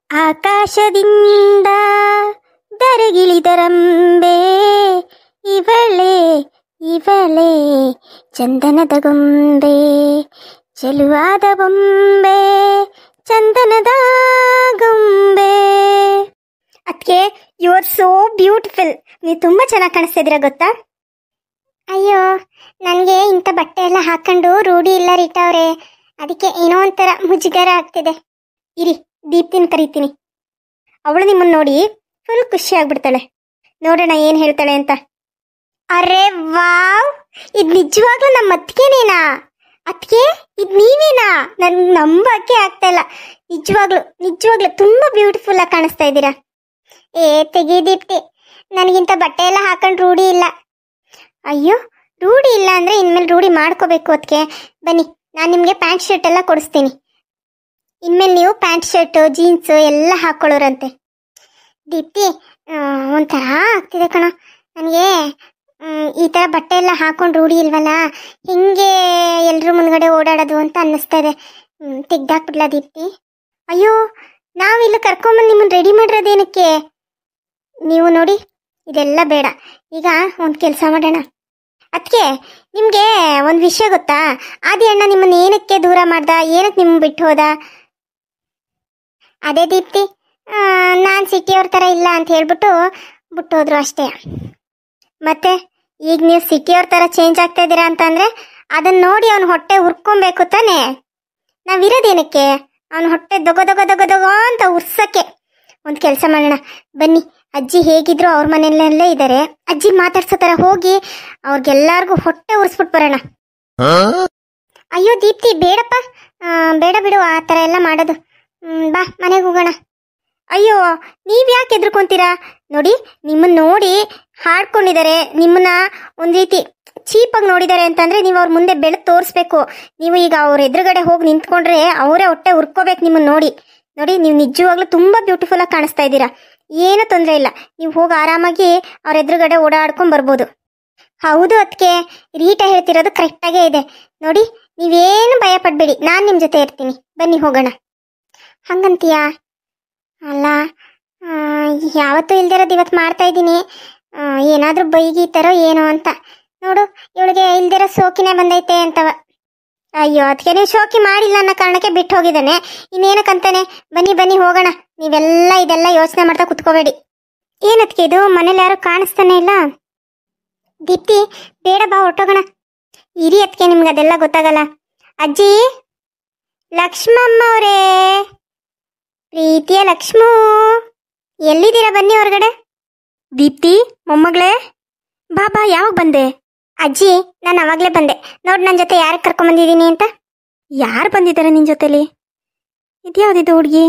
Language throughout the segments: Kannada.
ಆಕಾಶದಿಂದ ದರಗಿಳಿದರಂಬೆ ಇವಳೆ ಇವಳೆ ಚಂದನದ ಗೊಂಬೆ, ಚೆಲುವಾದ ಬೊಂಬೆ ಚಂದನದ ಗೊಂಬೆ. ಅದಕ್ಕೆ ಯು ಆರ್ ಸೋ ಬ್ಯೂಟಿಫುಲ್. ನೀವು ತುಂಬ ಚೆನ್ನಾಗಿ ಕಾಣಿಸ್ತಾ ಇದ್ದೀರಾ ಗೊತ್ತಾ? ಅಯ್ಯೋ, ನನಗೆ ಇಂಥ ಬಟ್ಟೆ ಎಲ್ಲ ಹಾಕೊಂಡು ರೂಢಿ ಇಲ್ಲ ರೀಟಾ ಅವರೇ, ಅದಕ್ಕೆ ಏನೋ ಒಂಥರ ಮುಜುಗರ ಆಗ್ತಿದೆ. ಇರಿ, ದೀಪ್ತಿನ ಕರಿತೀನಿ. ಅವಳು ನಿಮ್ಮನ್ನು ನೋಡಿ ಫುಲ್ ಖುಷಿ ಆಗ್ಬಿಡ್ತಾಳೆ. ನೋಡೋಣ ಏನು ಹೇಳ್ತಾಳೆ ಅಂತ. ಅರೆ ವಾವ್, ಇದು ನಿಜವಾಗ್ಲೂ ನಮ್ಮ ಅತ್ತಿಗೆನೇನಾ? ಅತ್ತಿಗೆ, ಇದು ನೀವೇನಾ? ನನ್ಗೆ ನಂಬಕ್ಕೆ ಆಗ್ತಾ ಇಲ್ಲ. ನಿಜವಾಗ್ಲೂ ನಿಜವಾಗ್ಲೂ ತುಂಬ ಬ್ಯೂಟಿಫುಲ್ ಆಗಿ ಕಾಣಿಸ್ತಾ ಇದ್ದೀರಾ. ತೆಗಿ ದೀಪ್ತಿ, ನನಗಿಂತ ಬಟ್ಟೆ ಎಲ್ಲ ಹಾಕೊಂಡು ರೂಢಿ ಇಲ್ಲ. ಅಯ್ಯೋ, ರೂಢಿ ಇಲ್ಲ ಅಂದರೆ ಇನ್ಮೇಲೆ ರೂಢಿ ಮಾಡ್ಕೋಬೇಕು. ಅದಕ್ಕೆ ಬನ್ನಿ, ನಾನು ನಿಮಗೆ ಪ್ಯಾಂಟ್ ಶರ್ಟ್ ಎಲ್ಲ ಕೊಡಿಸ್ತೀನಿ. ಇನ್ಮೇಲೆ ನೀವು ಪ್ಯಾಂಟ್ ಶರ್ಟು ಜೀನ್ಸು ಎಲ್ಲ ಹಾಕ್ಕೊಳ್ಳೋರಂತೆ. ದೀಪ್ತಿ, ಒಂಥರ ಆಗ್ತಿದೆ ಕಣ ನನಗೆ. ಈ ಥರ ಬಟ್ಟೆ ಎಲ್ಲ ಹಾಕೊಂಡು ರೂಢಿ ಇಲ್ವಲ್ಲ, ಹಿಂಗೆ ಎಲ್ಲರೂ ಮುಂದ್ಗಡೆ ಓಡಾಡೋದು ಅಂತ ಅನ್ನಿಸ್ತಾ ಇದೆ. ತೆಗ್ದಾಕ್ಬಿಡ್ಲಾ ದೀಪ್ತಿ? ಅಯ್ಯೋ, ನಾವಿಲ್ಲಿ ಕರ್ಕೊಂಬಂದು ನಿಮ್ಮನ್ನು ರೆಡಿ ಮಾಡಿರೋದೇನಕ್ಕೆ? ನೀವು ನೋಡಿ, ಇದೆಲ್ಲ ಬೇಡ. ಈಗ ಒಂದು ಕೆಲಸ ಮಾಡೋಣ. ಅದಕ್ಕೆ ನಿಮಗೆ ಒಂದು ವಿಷಯ ಗೊತ್ತಾ? ಆದಿ ಅಣ್ಣ ನಿಮ್ಮನ್ನು ಏನಕ್ಕೆ ದೂರ ಮಾಡ್ದ? ಏನಕ್ಕೆ ನಿಮ್ಮ ಬಿಟ್ಟು ಹೋದ? ಅದೇ ದೀಪ್ತಿ, ನಾನು ಸಿಟಿಯವ್ರ ಥರ ಇಲ್ಲ ಅಂತ ಹೇಳ್ಬಿಟ್ಟು ಬಿಟ್ಟೋದ್ರು ಅಷ್ಟೇ. ಮತ್ತೆ ಈಗ ನೀವು ಸಿಟಿಯವ್ರ ಥರ ಚೇಂಜ್ ಆಗ್ತಾ ಇದ್ದೀರಾ ಅಂತಂದರೆ ಅದನ್ನು ನೋಡಿ ಅವ್ನ ಹೊಟ್ಟೆ ಉರ್ಕೊಬೇಕು ತಾನೆ. ನಾವಿರೋದೇನಕ್ಕೆ? ಅವನ ಹೊಟ್ಟೆ ದೊಗೊ ದೊಗೊ ದೊಗೊ ದೊಗೊ ಅಂತ ಉರ್ಸಕ್ಕೆ. ಒಂದು ಕೆಲಸ ಮಾಡೋಣ ಬನ್ನಿ. ಅಜ್ಜಿ ಹೇಗಿದ್ರು ಅವ್ರ ಮನೆಯಲ್ಲೇ ಇದ್ದಾರೆ. ಅಜ್ಜಿ ಮಾತಾಡ್ಸೋ ಥರ ಹೋಗಿ ಅವ್ರಿಗೆಲ್ಲರಿಗೂ ಹೊಟ್ಟೆ ಉರ್ಸ್ಬಿಟ್ಟು ಬರೋಣ. ಅಯ್ಯೋ ದೀಪ್ತಿ, ಬೇಡಪ್ಪ, ಬೇಡ ಬಿಡು ಆ ಥರ ಎಲ್ಲ ಮಾಡೋದು. ಬಾ, ಮನೆಗೆ ಹೋಗೋಣ. ಅಯ್ಯೋ, ನೀವು ಯಾಕೆ ಎದ್ರುಕೊಂತೀರಾ? ನೋಡಿ, ನಿಮ್ಮನ್ನು ನೋಡಿ ಹಾಡ್ಕೊಂಡಿದ್ದಾರೆ, ನಿಮ್ಮನ್ನ ಒಂದು ರೀತಿ ಚೀಪಾಗಿ ನೋಡಿದ್ದಾರೆ ಅಂತಂದರೆ ನೀವು ಅವ್ರ ಮುಂದೆ ಬೆಳೆದು ತೋರಿಸ್ಬೇಕು. ನೀವು ಈಗ ಅವ್ರ ಎದುರುಗಡೆ ಹೋಗಿ ನಿಂತ್ಕೊಂಡ್ರೆ ಅವರೇ ಹೊಟ್ಟೆ ಉರ್ಕೋಬೇಕು ನಿಮ್ಮನ್ನು ನೋಡಿ. ನೋಡಿ, ನೀವು ನಿಜವಾಗ್ಲೂ ತುಂಬ ಬ್ಯೂಟಿಫುಲ್ಲಾಗಿ ಕಾಣಿಸ್ತಾ ಇದ್ದೀರಾ. ಏನೂ ತೊಂದರೆ ಇಲ್ಲ. ನೀವು ಹೋಗಿ ಆರಾಮಾಗಿ ಅವ್ರ ಎದುರುಗಡೆ ಓಡಾಡ್ಕೊಂಡು ಬರ್ಬೋದು. ಹೌದು, ಅದಕ್ಕೆ ರೀಟಾ ಹೇಳ್ತಿರೋದು ಕರೆಕ್ಟಾಗೇ ಇದೆ. ನೋಡಿ, ನೀವೇನು ಭಯ ಪಡಬೇಡಿ, ನಾನು ನಿಮ್ಮ ಜೊತೆ ಇರ್ತೀನಿ. ಬನ್ನಿ ಹೋಗೋಣ. ಹಂಗಂತೀಯಾ? ಅಲ್ಲ, ಯಾವತ್ತೂ ಇಲ್ದಿರೋದು ಇವತ್ತು ಮಾಡ್ತಾ ಇದ್ದೀನಿ. ಏನಾದರೂ ಬೈಗೀತಾರೋ ಏನೋ ಅಂತ. ನೋಡು, ಇವಳಿಗೆ ಇಲ್ದಿರೋ ಶೋಕಿನೇ ಬಂದೈತೆ ಅಂತವ. ಅಯ್ಯೋ, ಅದಕ್ಕೆ ನೀವು ಶೋಕಿ ಮಾಡಿಲ್ಲ ಅನ್ನೋ ಕಾರಣಕ್ಕೆ ಬಿಟ್ಟು ಹೋಗಿದ್ದಾನೆ. ಇನ್ನೇನಕ್ಕಂತಾನೆ. ಬನ್ನಿ ಬನ್ನಿ ಹೋಗೋಣ. ನೀವೆಲ್ಲ ಇದೆಲ್ಲ ಯೋಚನೆ ಮಾಡ್ತಾ ಕುತ್ಕೋಬೇಡಿ. ಏನದಕ್ಕೆ ಇದು? ಮನೇಲಿ ಯಾರು ಕಾಣಿಸ್ತಾನೆ ಇಲ್ಲ. ದೀಪ್ತಿ, ಬೇಡ ಬಾ, ಹೊರಟೋಗೋಣ. ಇರಿ ಅದಕ್ಕೆ, ನಿಮ್ಗೆ ಅದೆಲ್ಲ ಗೊತ್ತಾಗಲ್ಲ. ಅಜ್ಜಿ, ಲಕ್ಷ್ಮಮ್ಮ ಅವರೇ, ಪ್ರೀತಿಯ ಲಕ್ಷ್ಮೂ, ಎಲ್ಲಿದ್ದೀರಾ? ಬನ್ನಿ ಹೊರಗಡೆ. ದೀಪ್ತಿ, ಮೊಮ್ಮಗಳೇ, ಬಾ ಬಾ. ಯಾವಾಗ ಬಂದೆ? ಅಜ್ಜಿ, ನಾನು ಅವಾಗಲೇ ಬಂದೆ. ನೋಡಿ ನನ್ನ ಜೊತೆ ಯಾರಿಗೆ ಕರ್ಕೊಂಬಂದಿದ್ದೀನಿ ಅಂತ. ಯಾರು ಬಂದಿದ್ದಾರೆ ನಿನ್ನ ಜೊತೆಲಿ? ಇದ್ಯಾವುದಿದು ಹುಡುಗಿ?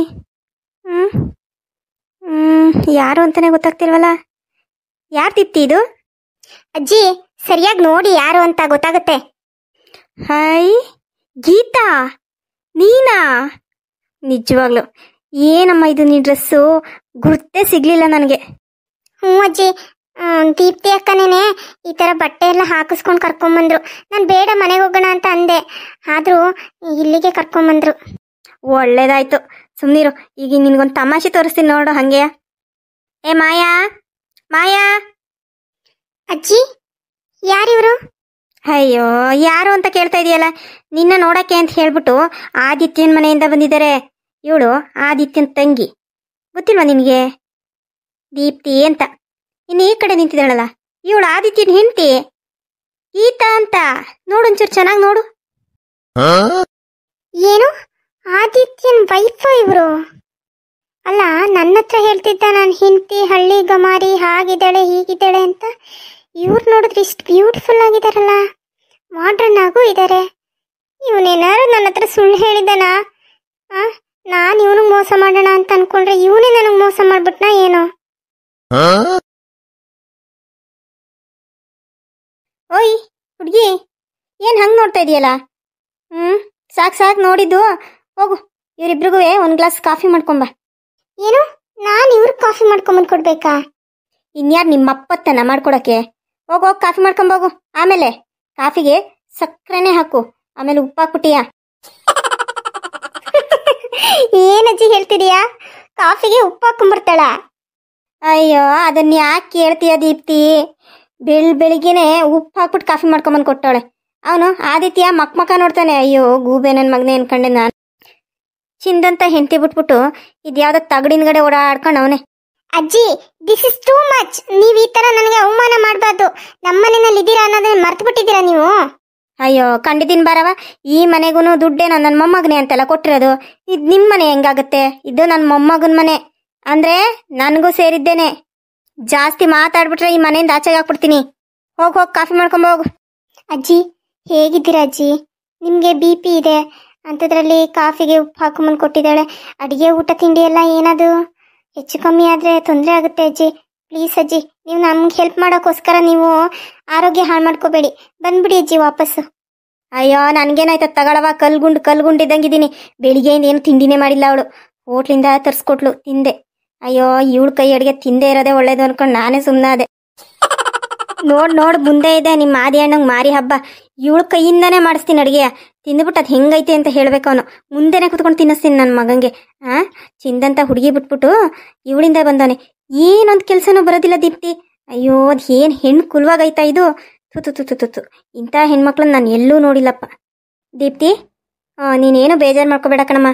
ಯಾರು ಅಂತಲೇ ಗೊತ್ತಾಗ್ತಿಲ್ವಲ್ಲ. ಯಾರು ದೀಪ್ತಿ ಇದು? ಅಜ್ಜಿ, ಸರಿಯಾಗಿ ನೋಡಿ ಯಾರು ಅಂತ ಗೊತ್ತಾಗುತ್ತೆ. ಹಾಯ್ ಗೀತಾ, ನೀನಾ? ನಿಜವಾಗ್ಲು ಏನಮ್ಮ ಇದು ನೀ ಡ್ರೆಸ್ಸು? ಗುರ್ತೇ ಸಿಗ್ಲಿಲ್ಲ ನನಗೆ. ಹ್ಞೂ ಅಜ್ಜಿ, ದೀಪ್ತಿ ಅಕ್ಕನೇನೆ ಈ ಥರ ಬಟ್ಟೆ ಎಲ್ಲ ಹಾಕಿಸ್ಕೊಂಡು ಕರ್ಕೊಂಬಂದ್ರು. ನಾನು ಬೇಡ, ಮನೆಗೆ ಹೋಗೋಣ ಅಂತ ಅಂದೆ. ಆದರೂ ಇಲ್ಲಿಗೆ ಕರ್ಕೊಂಬಂದ್ರು. ಒಳ್ಳೇದಾಯ್ತು, ಸುಮ್ಮನಿರು. ಈಗ ನಿನಗೊಂದು ತಮಾಷೆ ತೋರಿಸ್ತೀನಿ ನೋಡು. ಹಾಗೆ ಏ ಮಾಯಾ, ಮಾಯಾ. ಅಜ್ಜಿ, ಯಾರಿವರು? ಅಯ್ಯೋ, ಯಾರು ಅಂತ ಕೇಳ್ತಾ ಇದೆಯಲ್ಲ. ನಿನ್ನ ನೋಡಕ್ಕೆ ಅಂತ ಹೇಳ್ಬಿಟ್ಟು ಆದಿತ್ಯನ ಮನೆಯಿಂದ ಬಂದಿದ್ದಾರೆ. ಇವಳು ಆದಿತ್ಯನ ತಂಗಿ. ಗೊತ್ತಿಲ್ವಾ ನಿನಗೆ? ದೀಪ್ತಿ ಅಂತ. ಇನ್ನು ಈ ಕಡೆ ನಿಂತಿದ್ದಾಳಲ್ಲ, ಇವಳು ಆದಿತ್ಯನ ಹೆಂಡತಿ ಗೀತಾ ಅಂತ. ನೋಡು, ಒಂಚೂರು ಚೆನ್ನಾಗಿ ನೋಡು. ಏನು, ಆದಿತ್ಯನ ವೈಫ್ ಇವರು? ಅಲ್ಲ, ನನ್ನ ಹತ್ರ ಹೇಳ್ತಿದ್ದ ನನ್ನ ಹೆಂಡತಿ ಹಳ್ಳಿ ಗಮಾರಿ, ಹಾಗಿದ್ದಾಳೆ ಹೀಗಿದ್ದಾಳೆ ಅಂತ. ಇವ್ರು ನೋಡಿದ್ರೆ ಇಷ್ಟು ಬ್ಯೂಟಿಫುಲ್ ಆಗಿದಾರಲ್ಲ, ಮಾಡ್ರನ್ ಆಗೂ ಇದ್ದಾರೆ. ಇವನೇನಾರು ನನ್ನ ಹತ್ರ ಸುಳ್ಳು ಹೇಳಿದ್ದಾನಾ? ನಾನು ಇವನಿಗೆ ಮೋಸ ಮಾಡೋಣ ಅಂತ ಅನ್ಕೊಂಡ್ರೆ ಇವನೇ ನನಗೆ ಮೋಸ ಮಾಡ್ಬಿಟ್ನಾ ಏನೋ? ಓಯ್ ಹುಡುಗಿ, ಏನು ಹಂಗೆ ನೋಡ್ತಾ ಇದೆಯಲ್ಲ? ಸಾಕು ಸಾಕು ನೋಡಿದ್ದು. ಹೋಗು, ಇವರಿಬ್ರಿಗೂ ಒಂದು ಗ್ಲಾಸ್ ಕಾಫಿ ಮಾಡ್ಕೊಂಬ. ಏನು, ನಾನು ಇವ್ರಿಗೆ ಕಾಫಿ ಮಾಡ್ಕೊಂಬಂದು ಕೊಡ್ಬೇಕಾ? ಇನ್ಯಾರು ನಿಮ್ಮಪ್ಪತ್ತನ ಮಾಡ್ಕೊಡಕ್ಕೆ? ಹೋಗು, ಕಾಫಿ ಮಾಡ್ಕೊಂಬೋಗು. ಆಮೇಲೆ ಕಾಫಿಗೆ ಸಕ್ಕರೆನೇ ಹಾಕು, ಆಮೇಲೆ ಉಪ್ಪಾಕ್ಬಿಟ್ಟಿಯಾ? ಏನಜ್ಜಿ ಹೇಳ್ತಿದೀಯಾ? ಕಾಫಿಗೆ ಉಪ್ಪು ಹಾಕೊಂಡ್ಬರ್ತಾಳ. ಅಯ್ಯೋ ಅದನ್ನ ಯಾಕೆ ಕೇಳ್ತೀಯ ದೀಪ್ತಿ? ಬೆಳಿಗ್ಗೆನೆ ಉಪ್ಪು ಹಾಕ್ಬಿಟ್ಟು ಕಾಫಿ ಮಾಡ್ಕೊಂಬಂದು ಕೊಟ್ಟವಳೆ. ಅವನು ಆದಿತ್ಯ ಮಕ್ಕ ನೋಡ್ತಾನೆ. ಅಯ್ಯೋ ಗೂಬೆ ನನ್ನ ಮಗನೇ ಅನ್ಕೊಂಡೆ ನಾನು. ಚಿಂದಂತ ಹೆಂಡತಿ ಬಿಟ್ಬಿಟ್ಟು ಇದ್ಯಾವ್ದೋ ತಗಡಿನಗಡೆ ಓಡಾಡ್ಕೊಂಡು ಅವನೇ. ಅಜ್ಜಿ, ದಿಸ್ ಇಸ್ ಟೂ ಮಚ್. ನೀವು ಈ ತರ ನನಗೆ ಅವಮಾನ ಮಾಡಬಾರ್ದು. ನಮ್ಮ ಮನೆಯಲ್ಲಿ ಇದ್ದೀರಾ ಅನ್ನೋದನ್ನ ಮರ್ತು ಬಿಟ್ಟಿದ್ದೀರಾ ನೀವು. ಅಯ್ಯೋ ಖಂಡಿತೀನಿ ಬಾರವ. ಈ ಮನೆಗೂ ದುಡ್ಡೇನೋ ನನ್ನ ಮೊಮ್ಮಗನೇ ಅಂತೆಲ್ಲ ಕೊಟ್ಟಿರೋದು. ಇದು ನಿಮ್ಮ ಮನೆ ಹೆಂಗಾಗುತ್ತೆ? ಇದು ನನ್ನ ಮೊಮ್ಮಗನ ಮನೆ ಅಂದ್ರೆ ನನಗೂ ಸೇರಿದ್ದೇನೆ. ಜಾಸ್ತಿ ಮಾತಾಡ್ಬಿಟ್ರೆ ಈ ಮನೆಯಿಂದ ಆಚೆಗೆ ಹಾಕ್ಬಿಡ್ತೀನಿ. ಹೋಗಿ ಕಾಫಿ ಮಾಡ್ಕೊಂಬ ಹೋಗು. ಅಜ್ಜಿ ಹೇಗಿದ್ದೀರಾ ಅಜ್ಜಿ? ನಿಮಗೆ BP ಇದೆ ಅಂಥದ್ರಲ್ಲಿ ಕಾಫಿಗೆ ಉಪ್ಪು ಹಾಕೊಂಬಂದು ಕೊಟ್ಟಿದ್ದಾಳೆ. ಅಡುಗೆ ಊಟ ತಿಂಡಿ ಎಲ್ಲ ಏನದು ಹೆಚ್ಚು ಕಮ್ಮಿ ಆದರೆ ತೊಂದರೆ ಆಗುತ್ತೆ ಅಜ್ಜಿ. ಪ್ಲೀಸ್ ಅಜ್ಜಿ, ನೀವು ನಮ್ಗೆ ಹೆಲ್ಪ್ ಮಾಡೋಕ್ಕೋಸ್ಕರ ನೀವು ಆರೋಗ್ಯ ಹಾಳು ಮಾಡ್ಕೋಬೇಡಿ. ಬಂದ್ಬಿಡಿ ಅಜ್ಜಿ ವಾಪಸ್ಸು. ಅಯ್ಯೋ ನನಗೇನಾಯ್ತು ತಗೊಳವ, ಕಲ್ಗುಂಡಿದ್ದಂಗಿದ್ದೀನಿ. ಬೆಳಿಗ್ಗೆಯಿಂದ ಏನು ತಿಂಡಿನೇ ಮಾಡಿಲ್ಲ ಅವಳು. ಹೋಟ್ಲಿಂದ ತರಿಸ್ಕೊಟ್ಲು, ತಿಂದೆ. ಅಯ್ಯೋ ಇವಳು ಕೈ ಅಡುಗೆ ತಿಂದೇ ಇರೋದೇ ಒಳ್ಳೇದು ಅನ್ಕೊಂಡು ನಾನೇ ಸುಮ್ಮನಾದೆ. ನೋಡ್ ಮುಂದೆ ಇದೆ ನಿಮ್ಮ ಆದಿ ಅಣ್ಣಂಗೆ ಮಾರಿ ಹಬ್ಬ. ಇವಳು ಕೈಯಿಂದಾನೇ ಮಾಡಿಸ್ತೀನಿ ಅಡುಗೆಯ. ತಿಂದ್ಬಿಟ್ಟು ಅದು ಹೆಂಗೈತೆ ಅಂತ ಹೇಳ್ಬೇಕು. ಅವನು ಮುಂದೆನೆ ಕುತ್ಕೊಂಡು ತಿನ್ನಿಸ್ತೀನಿ ನನ್ನ ಮಗಂಗೆ. ಚಿಂದಂತ ಹುಡುಗಿ ಬಿಟ್ಬಿಟ್ಟು ಇವಳಿಂದ ಬಂದವನೆ. ಏನೊಂದು ಕೆಲಸನೂ ಬರೋದಿಲ್ಲ ದೀಪ್ತಿ. ಅಯ್ಯೋ ಅದು ಏನು ಹೆಣ್ಣು ಕುಲ್ವಾಗೈತಾ ಇದು. ತುತ್ತು ಇಂಥ ಹೆಣ್ಮಕ್ಳನ್ನ ನಾನು ಎಲ್ಲೂ ನೋಡಿಲ್ಲಪ್ಪ. ದೀಪ್ತಿ, ನೀನೇನು ಬೇಜಾರು ಮಾಡ್ಕೋಬೇಡ ಕಣಮ್ಮ.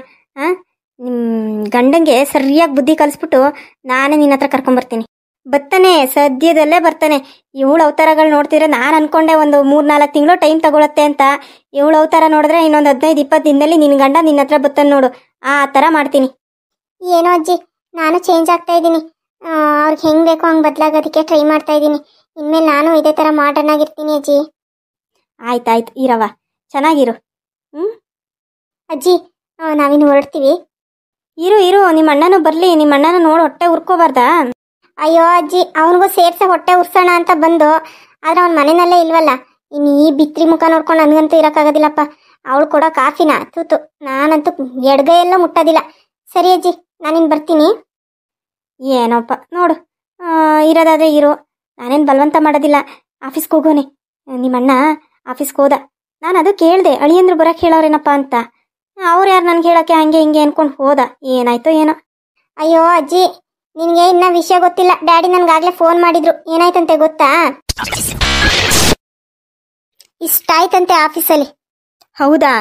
ನಿಮ್ಮ ಗಂಡಂಗೆ ಸರಿಯಾಗಿ ಬುದ್ಧಿ ಕಲಿಸ್ಬಿಟ್ಟು ನಾನೇ ನಿನ್ನ ಹತ್ರ ಕರ್ಕೊಂಬರ್ತೀನಿ. ಬರ್ತಾನೆ, ಸದ್ಯದಲ್ಲೇ ಬರ್ತಾನೆ. ಇವಳು ಅವತಾರಗಳು ನೋಡ್ತಿದ್ರೆ ನಾನು ಅನ್ಕೊಂಡೆ ಒಂದು 3-4 ತಿಂಗಳು ಟೈಮ್ ತಗೊಳತ್ತೆ ಅಂತ. ಇವಳು ಅವತಾರ ನೋಡಿದ್ರೆ ಇನ್ನೊಂದು 15-20 ದಿನದಲ್ಲಿ ನಿನ್ನ ಗಂಡ ನಿನ್ನ ಹತ್ರ ಬರ್ತಾನೆ ನೋಡು. ಆ ಥರ ಮಾಡ್ತೀನಿ. ಏನೋ ಅಜ್ಜಿ, ನಾನು ಚೇಂಜ್ ಆಗ್ತಾ ಇದ್ದೀನಿ. ಅವ್ರಿಗೆ ಹೆಂಗೆ ಬೇಕೋ ಹಂಗೆ ಬದಲಾಗೋದಕ್ಕೆ ಟ್ರೈ ಮಾಡ್ತಾ ಇದ್ದೀನಿ. ಇನ್ಮೇಲೆ ನಾನು ಇದೇ ಥರ ಮಾಡರ್ನ್ ಆಗಿರ್ತೀನಿ ಅಜ್ಜಿ. ಆಯ್ತಾಯ್ತು ಇರವ, ಚೆನ್ನಾಗಿರು. ಅಜ್ಜಿ ನಾವಿನ್ನು ಹೊರಡ್ತೀವಿ. ಇರು ನಿಮ್ಮ ಅಣ್ಣನೂ ಬರಲಿ. ನಿಮ್ಮ ಅಣ್ಣನ ನೋಡಿ ಹೊಟ್ಟೆ ಉರ್ಕೋಬಾರ್ದಾ? ಅಯ್ಯೋ ಅಜ್ಜಿ, ಅವನಿಗೂ ಸೇರ್ಸೆ ಹೊಟ್ಟೆ ಉರ್ಸೋಣ ಅಂತ ಬಂದು, ಆದ್ರೆ ಅವ್ನ ಮನೆಯಲ್ಲೇ ಇಲ್ವಲ್ಲ. ಇನ್ನು ಈ ಬಿತ್ರಿ ಮುಖ ನೋಡ್ಕೊಂಡು ನನಗಂತೂ ಇರೋಕ್ಕಾಗೋದಿಲ್ಲಪ್ಪ. ಅವಳು ಕೊಡೋ ಕಾಫಿನ ತೂತು ನಾನಂತೂ ಎಡಗೈಯೆಲ್ಲ ಮುಟ್ಟೋದಿಲ್ಲ. ಸರಿ ಅಜ್ಜಿ, ನಾನಿನ್ನು ಬರ್ತೀನಿ. ಏನೋಪ್ಪ ನೋಡು, ಇರೋದಾದ್ರೆ ಇರು. ನಾನೇನು ಬಲವಂತ ಮಾಡೋದಿಲ್ಲ. ಆಫೀಸ್ಗೆ ಹೋಗೋನೆ. ನಿಮ್ಮಣ್ಣ ಆಫೀಸ್ಗೆ ಹೋದ. ನಾನು ಅದು ಕೇಳಿದೆ, ಅಳಿಯಂದ್ರು ಬರೋಕ್ಕೆ ಹೇಳೋರೇನಪ್ಪ ಅಂತ. ಅವ್ರು ಯಾರು ನನಗೆ ಹೇಳೋಕ್ಕೆ ಹಂಗೆ ಹಿಂಗೆ ಅನ್ಕೊಂಡು ಹೋದ. ಏನಾಯ್ತೋ ಏನೋ. ಅಯ್ಯೋ ಅಜ್ಜಿ, ನಿನಗೆ ಇನ್ನ ವಿಷಯ ಗೊತ್ತಿಲ್ಲ. ಡ್ಯಾಡಿ ನನ್ಗಾಗ್ಲೇ ಫೋನ್ ಮಾಡಿದ್ರು. ಏನಾಯ್ತಂತೆ ಗೊತ್ತಾ? ಇಷ್ಟಾಯ್ತಂತೆ ಆಫೀಸಲ್ಲಿ. ಹೌದಾ?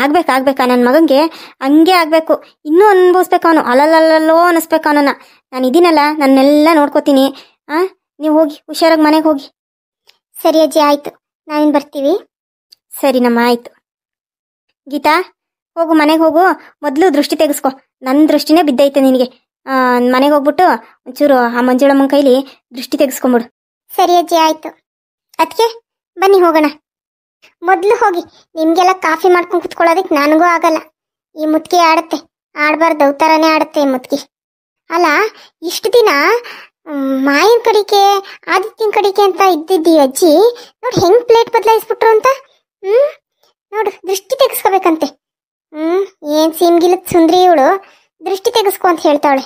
ಆಗ್ಬೇಕಾ ನನ್ನ ಮಗಂಗೆ ಹಂಗೆ ಆಗಬೇಕು. ಇನ್ನೂ ಅನುಭವಿಸ್ಬೇಕು ಅವನು. ಅಲ್ಲಲ್ಲಲ್ಲೋ ಅನ್ನಿಸ್ಬೇಕು ಅವನನ್ನ. ನಾನು ಇದೀನಲ್ಲ, ನನ್ನೆಲ್ಲ ನೋಡ್ಕೋತೀನಿ. ನೀವು ಹೋಗಿ ಹುಷಾರಾಗಿ ಮನೆಗೆ ಹೋಗಿ. ಸರಿ ಅಜ್ಜಿ, ಆಯಿತು. ನಾವಿನ್ನು ಬರ್ತೀವಿ. ಸರಿನಮ್ಮ, ಆಯಿತು. ಗೀತಾ, ಹೋಗು ಮನೆಗೆ ಹೋಗು. ಮೊದಲು ದೃಷ್ಟಿ ತೆಗೆಸ್ಕೊ. ನನ್ನ ದೃಷ್ಟಿನೇ ಬಿದ್ದೈತೆ ನಿನಗೆ. ಮನೆಗೆ ಹೋಗ್ಬಿಟ್ಟು ಒಂಚೂರು ಆ ಮಂಜುಳಮ್ಮನ ಕೈಲಿ ದೃಷ್ಟಿ ತೆಗೆಸ್ಕೊಂಬಿಡು. ಸರಿ ಅಜ್ಜಿ, ಆಯಿತು. ಅದಕ್ಕೆ ಬನ್ನಿ ಹೋಗೋಣ. ಮೊದಲು ಹೋಗಿ. ನಿಮಗೆಲ್ಲ ಕಾಫಿ ಮಾಡ್ಕೊಂಡು ಕುತ್ಕೊಳ್ಳೋದಕ್ಕೆ ನನಗೂ ಆಗಲ್ಲ. ಈ ಮುತ್ಕಿ ಆಡುತ್ತೆ. ಆಡಬಾರ್ದು, ಅವತಾರನೇ ಆಡುತ್ತೆ ಈ ಮುತ್ಕಿ. ಅಲ್ಲ, ಇಷ್ಟು ದಿನ ಮಾಯಿನ ಕಡಿಕೆ ಆದಿತ್ಯನ ಕಡಿಕೆ ಅಂತ ಇದ್ದಿದ್ದೀವಿ ಅಜ್ಜಿ. ನೋಡಿ ಹೆಂಗ್ ಪ್ಲೇಟ್ ಬದಲಾಯಿಸ್ಬಿಟ್ರು ಅಂತ. ನೋಡು, ದೃಷ್ಟಿ ತೆಗೆಸ್ಕೋಬೇಕಂತೆ. ಏನ್ ಸೀಮ್ಗಿಲತ್ ಸುಂದ್ರಿ ಇವಳು. ದೃಷ್ಟಿ ತೆಗೆಸ್ಕೊ ಅಂತ ಹೇಳ್ತಾವಳೆ.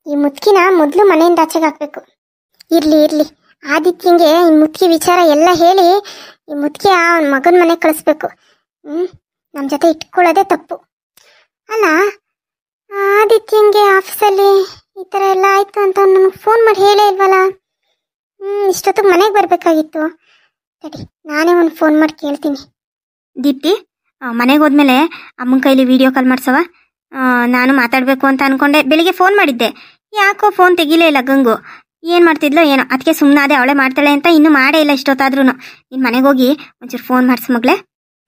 ಈ ಮುತ್ಕಿನ ಮೊದಲು ಮನೆಯಿಂದ ಆಚೆಗೆ ಹಾಕ್ಬೇಕು. ಇರ್ಲಿ ಆದಿತ್ಯಂಗೆ ಈ ಮುತ್ಕಿ ವಿಚಾರ ಎಲ್ಲ ಹೇಳಿ ಈ ಮುತ್ಕಿ ಅವನ ಮಗನ ಮನೆಗೆ ಕಳಿಸ್ಬೇಕು. ನಮ್ಮ ಜೊತೆ ಇಟ್ಕೊಳ್ಳೋದೇ ತಪ್ಪು ಅಲ್ಲ. ಆದಿತ್ಯಂಗೆ ಆಫೀಸಲ್ಲಿ ಈ ಥರ ಎಲ್ಲ ಆಯ್ತು ಅಂತ ನನಗೆ ಫೋನ್ ಮಾಡಿ ಹೇಳೇ ಇಲ್ವಲ್ಲ. ಇಷ್ಟೊತ್ತಿಗೆ ಮನೆಗೆ ಬರಬೇಕಾಗಿತ್ತು. ಸರಿ, ನಾನೇ ಒಂದು ಫೋನ್ ಮಾಡಿ ಕೇಳ್ತೀನಿ. ದೀಪ್ತಿ, ಮನೆಗೆ ಹೋದ್ಮೇಲೆ ಅಮ್ಮನ ಕೈಲಿ ವಿಡಿಯೋ ಕಾಲ್ ಮಾಡ್ಸವ. ನಾನು ಮಾತಾಡಬೇಕು ಅಂತ ಅನ್ಕೊಂಡೆ. ಬೆಳಿಗ್ಗೆ ಫೋನ್ ಮಾಡಿದ್ದೆ, ಯಾಕೋ ಫೋನ್ ತೆಗಿಲೇ ಇಲ್ಲ ಗಂಗು. ಏನು ಮಾಡ್ತಿದ್ಲೋ ಏನೋ, ಅದಕ್ಕೆ ಸುಮ್ಮನಾದೆ. ಅವಳೆ ಮಾಡ್ತಾಳೆ ಅಂತ ಇನ್ನೂ ಮಾಡೇ ಇಲ್ಲ ಇಷ್ಟೊತ್ತಾದ್ರೂ. ನೀನು ಮನೆಗೆ ಹೋಗಿ ಒಂಚೂರು ಫೋನ್ ಮಾಡಿಸ್ ಮಗಳೇ.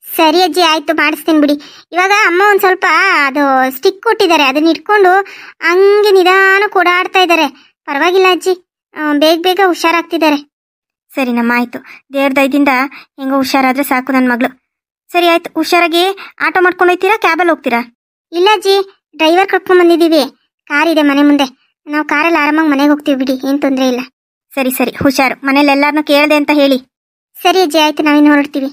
ಸರಿ ಅಜ್ಜಿ, ಆಯಿತು, ಮಾಡಿಸ್ತೀನಿ ಬಿಡಿ. ಇವಾಗ ಅಮ್ಮ ಒಂದು ಸ್ವಲ್ಪ ಅದು ಸ್ಟಿಕ್ ಕೊಟ್ಟಿದ್ದಾರೆ, ಅದನ್ನ ಇಟ್ಕೊಂಡು ಹಂಗೆ ನಿಧಾನ ಓಡಾಡ್ತಾ ಇದ್ದಾರೆ. ಪರವಾಗಿಲ್ಲ ಅಜ್ಜಿ, ಬೇಗ ಹುಷಾರಾಗ್ತಿದ್ದಾರೆ. ಸರಿನಮ್ಮ, ಆಯಿತು. ದೇವ್ರ ದಯದಿಂದ ಹೆಂಗೋ ಹುಷಾರಾದರೆ ಸಾಕು ನನ್ನ ಮಗಳು. ಸರಿ ಆಯ್ತು, ಹುಷಾರಾಗಿ ಆಟೋ ಮಾಡ್ಕೊಂಡು ಹೋಗ್ತೀರಾ, ಕ್ಯಾಬಲ್ಲಿ ಹೋಗ್ತೀರಾ? ಇಲ್ಲ ಅಜ್ಜಿ, ಡ್ರೈವರ್ ಕರ್ಕೊಂಡು ಬಂದಿದ್ದೀವಿ. ಕಾರ್ ಇದೆ ಮನೆ ಮುಂದೆ. ನಾವು ಕಾರಲ್ಲಿ ಆರಾಮಾಗಿ ಮನೆಗೆ ಹೋಗ್ತೀವಿ ಬಿಡಿ, ಏನು ತೊಂದರೆ ಇಲ್ಲ. ಸರಿ ಹುಷಾರು. ಮನೇಲಿ ಎಲ್ಲಾರನ್ನೂ ಕೇಳಿದೆ ಅಂತ ಹೇಳಿ. ಸರಿ ಅಜ್ಜಿ, ಆಯ್ತು, ನಾವಿನ್ನು ಹೊರಡ್ತೀವಿ.